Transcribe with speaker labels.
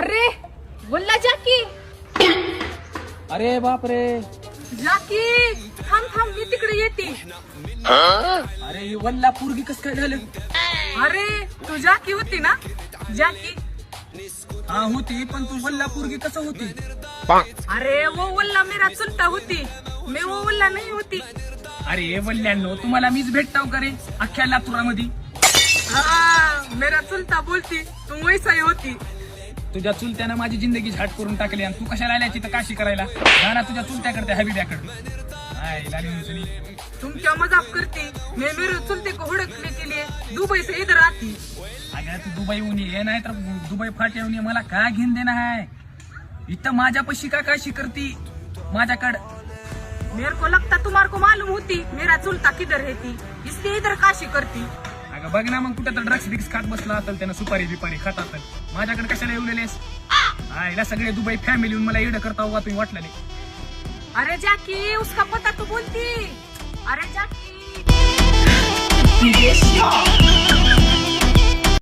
Speaker 1: अरे बोलला जाकी.
Speaker 2: अरे बाप रे.
Speaker 1: जाकी थांब थांब मी तिकडे येते.
Speaker 2: अरे ही वल्ला पोरगी कस काय झालं.
Speaker 1: अरे तू जाकी होती ना. जाकी
Speaker 2: हा होती पण तू वल्ला पोरगी कसं होती.
Speaker 1: अरे वो वल्ला मेरा चुलता होती. मी वो वल्ला नाही होती.
Speaker 2: अरे वल्ल्यांनो तुम्हाला मीच भेटताव का रे अख्ख्या लातुरामध्ये.
Speaker 1: हाँ मेरा चुलता बोलती तू वैसा ही होती.
Speaker 2: तुझ्या चुलत्यानं माझी जिंदगी झाट करून टाकली आणि तू कशाला आल्या तिथं काशी करायला. जा ना तुझ्या चुलत्याकडे हबीब्याकडे.
Speaker 1: तुम क्या मजाक करती. मैं मेरे चुलते को हुड़कने के लिए दुबई से इधर आती.
Speaker 2: अगं तू दुबई येऊन ये नाही तर दुबई फाट येऊन ये मला काय घेऊन देणं आहे. इथं माझ्यापाशी का काशी करती माझ्याकडं.
Speaker 1: मेरे को लगता तुम्हारे को मालूम होती मेरा चुलता किधर रहती इसलिए इधर काशी करती.
Speaker 2: अगं बघ ना मग कुठं तर ड्रग्स बिक्स खात बसला असेल त्यानं सुपारी बिपारी खात असेल. माझ्याकडे कशाला येऊलेस. आईला सगळे दुबई फॅमिली मला इडं करता हुआ तुम्ही वाटलं नाही.
Speaker 1: अरे जाकी उसका पता तो बोलती. अरे जाकी